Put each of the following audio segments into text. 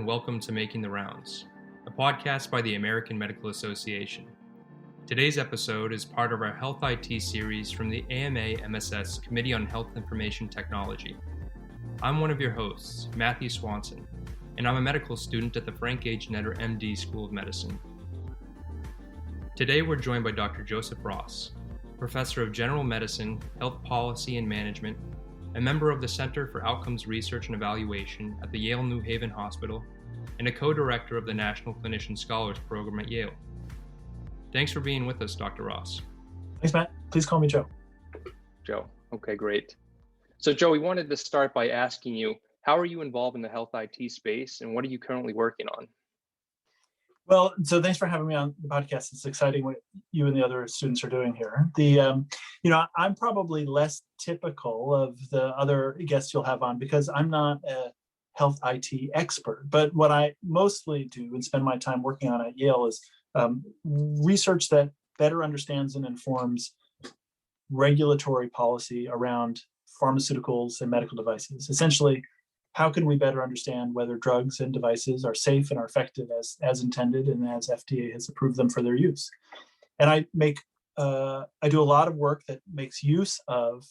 welcome to Making the Rounds, a podcast by the American Medical Association. Today's episode is part of our Health IT series from the AMA-MSS Committee on Health Information Technology. I'm one of your hosts, Matthew Swanson, and I'm a medical student at the Frank H. Netter MD School of Medicine. Today we're joined by Dr. Joseph Ross, Professor of General Medicine, Health Policy and Management, a member of the Center for Outcomes Research and Evaluation at the Yale New Haven Hospital, and a co-director of the National Clinician Scholars Program at Yale. Thanks for being with us, Dr. Ross. Thanks, Matt. Please call me Joe. Joe. Okay, great. So Joe, we wanted to start by asking you, how are you involved in the health IT space and what are you currently working on? Well, so thanks for having me on the podcast. It's exciting what you and the other students are doing here. I'm probably less typical of the other guests you'll have on because I'm not a health IT expert, but what I mostly do and spend my time working on at Yale is research that better understands and informs regulatory policy around pharmaceuticals and medical devices. Essentially, how can we better understand whether drugs and devices are safe and are effective as intended and as FDA has approved them for their use? And I do a lot of work that makes use of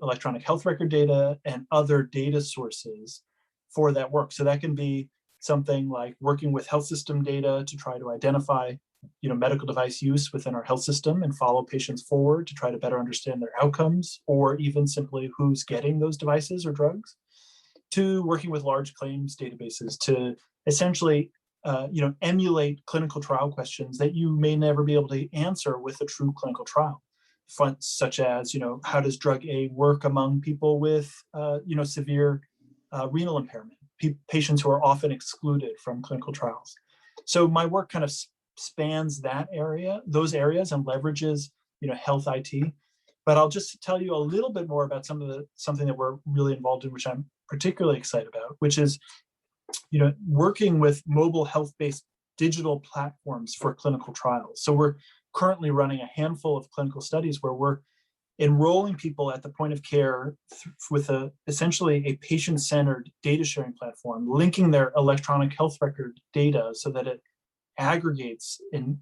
electronic health record data and other data sources for that work. So that can be something like working with health system data to try to identify medical device use within our health system and follow patients forward to try to better understand their outcomes, or even simply who's getting those devices or drugs, to working with large claims databases to essentially emulate clinical trial questions that you may never be able to answer with a true clinical trial. Such as, how does drug A work among people with, severe renal impairment, patients who are often excluded from clinical trials. So my work kind of spans those areas and leverages, health IT. But I'll just tell you a little bit more about something that we're really involved in, which I'm particularly excited about, which is, working with mobile health-based digital platforms for clinical trials. So we're currently running a handful of clinical studies where we're enrolling people at the point of care with essentially a patient-centered data sharing platform, linking their electronic health record data so that it aggregates and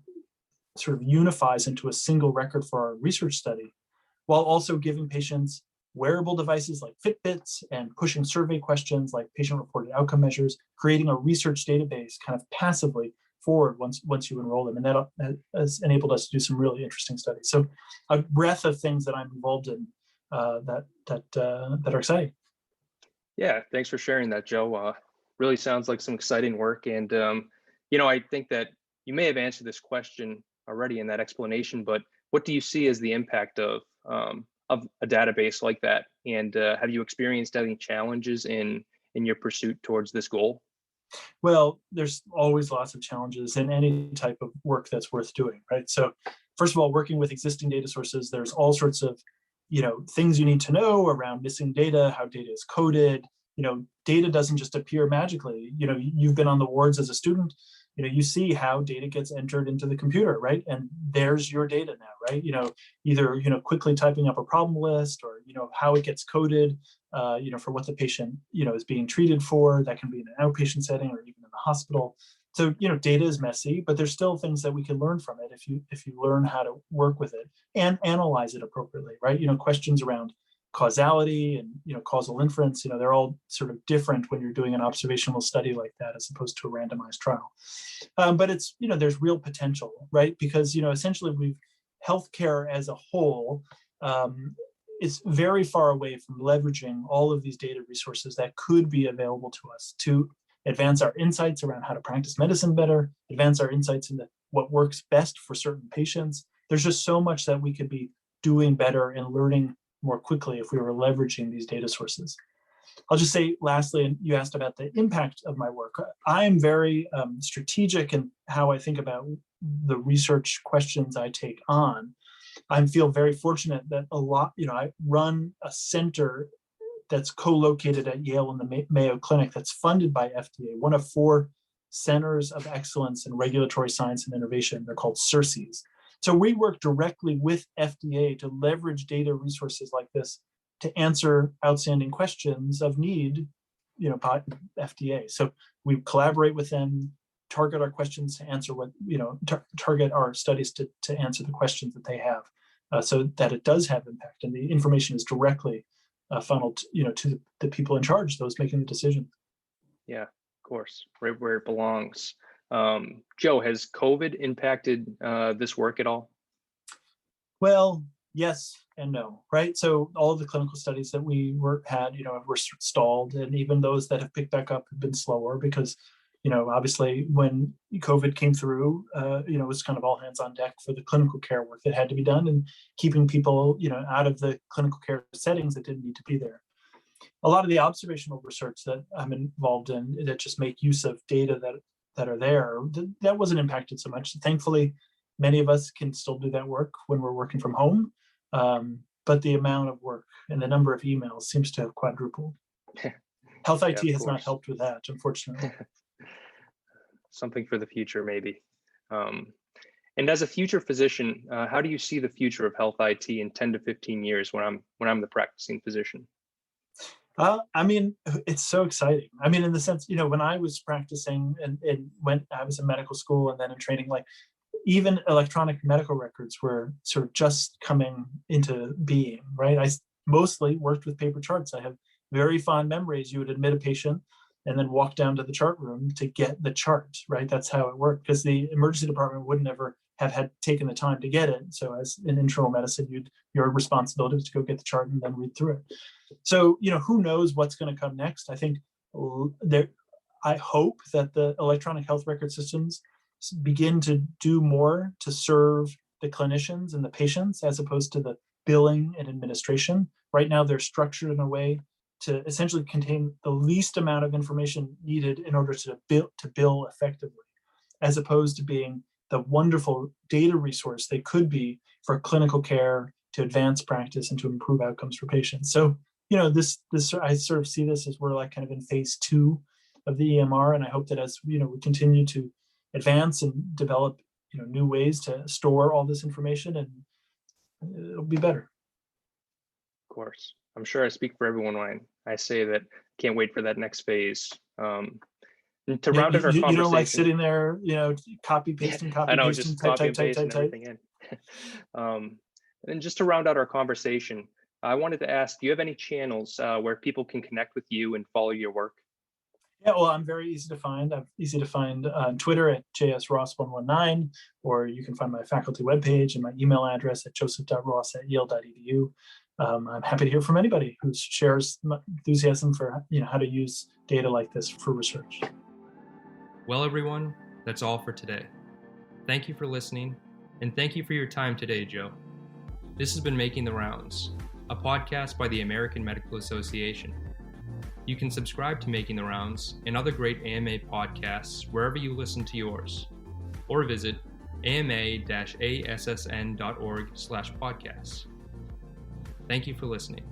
sort of unifies into a single record for our research study, while also giving patients wearable devices like Fitbits and pushing survey questions like patient-reported outcome measures, creating a research database kind of passively forward once you enroll them. And that has enabled us to do some really interesting studies. So a breadth of things that I'm involved in that are exciting. Yeah, thanks for sharing that, Joe. Really sounds like some exciting work. And, I think that you may have answered this question already in that explanation, but what do you see as the impact of a database like that? And have you experienced any challenges in your pursuit towards this goal? Well, there's always lots of challenges in any type of work that's worth doing, right? So first of all, working with existing data sources, there's all sorts of, things you need to know around missing data, how data is coded. Data doesn't just appear magically. You've been on the wards as a student, you see how data gets entered into the computer, right? And there's your data now, right? Either, quickly typing up a problem list or, how it gets coded, for what the patient, is being treated for. That can be in an outpatient setting or even in the hospital. So, data is messy, but there's still things that we can learn from it if you learn how to work with it and analyze it appropriately, right? Questions around causality and causal inference, they're all sort of different when you're doing an observational study like that as opposed to a randomized trial. But it's there's real potential, right? Because essentially healthcare as a whole is very far away from leveraging all of these data resources that could be available to us to advance our insights around how to practice medicine better, advance our insights into what works best for certain patients. There's just so much that we could be doing better and learning more quickly if we were leveraging these data sources. I'll just say lastly, and you asked about the impact of my work. I am very strategic in how I think about the research questions I take on. I feel very fortunate that I run a center that's co-located at Yale in the Mayo Clinic that's funded by FDA, one of 4 centers of excellence in regulatory science and innovation. They're called CERCES. So we work directly with FDA to leverage data resources like this to answer outstanding questions of need FDA. So we collaborate with them, target our questions to answer what, target our studies to answer the questions that they have, so that it does have impact and the information is directly funneled, to the people in charge, those making the decision. Yeah, of course, right where it belongs. Joe, has COVID impacted this work at all? Well, yes and no, right? So all of the clinical studies that we had were stalled, and even those that have picked back up have been slower because, obviously when COVID came through, it was kind of all hands on deck for the clinical care work that had to be done and keeping people, out of the clinical care settings that didn't need to be there. A lot of the observational research that I'm involved in that just make use of data that are there, that wasn't impacted so much. Thankfully, many of us can still do that work when we're working from home, but the amount of work and the number of emails seems to have quadrupled. Health IT has not helped with that, unfortunately. Something for the future, maybe. And as a future physician, how do you see the future of health IT in 10 to 15 years when I'm the practicing physician? It's so exciting. In the sense, when I was practicing and when I was in medical school and then in training, like even electronic medical records were sort of just coming into being, right? I mostly worked with paper charts. I have very fond memories. You would admit a patient and then walk down to the chart room to get the chart, right? That's how it worked, because the emergency department would never have had taken the time to get it. So as in internal medicine, your responsibility is to go get the chart and then read through it. So, who knows what's going to come next? I think I hope that the electronic health record systems begin to do more to serve the clinicians and the patients as opposed to the billing and administration. Right now, they're structured in a way to essentially contain the least amount of information needed in order to bill effectively, as opposed to being the wonderful data resource they could be for clinical care, to advance practice, and to improve outcomes for patients. So, this I sort of see this as we're like kind of in phase 2 of the EMR, and I hope that as we continue to advance and develop new ways to store all this information, and it'll be better. Of course. I'm sure I speak for everyone when I say that can't wait for that next phase. And to round out our conversation, you don't like sitting there, copy pasting, I know, just copy and paste and everything in. And just to round out our conversation, I wanted to ask, do you have any channels where people can connect with you and follow your work? Yeah, well, I'm very easy to find. I'm easy to find on Twitter at JSRoss119, or you can find my faculty webpage and my email address at joseph.ross@yale.edu. I'm happy to hear from anybody who shares my enthusiasm for how to use data like this for research. Well, everyone, that's all for today. Thank you for listening, and thank you for your time today, Joe. This has been Making the Rounds, a podcast by the American Medical Association. You can subscribe to Making the Rounds and other great AMA podcasts wherever you listen to yours, or visit ama-assn.org/podcasts. Thank you for listening.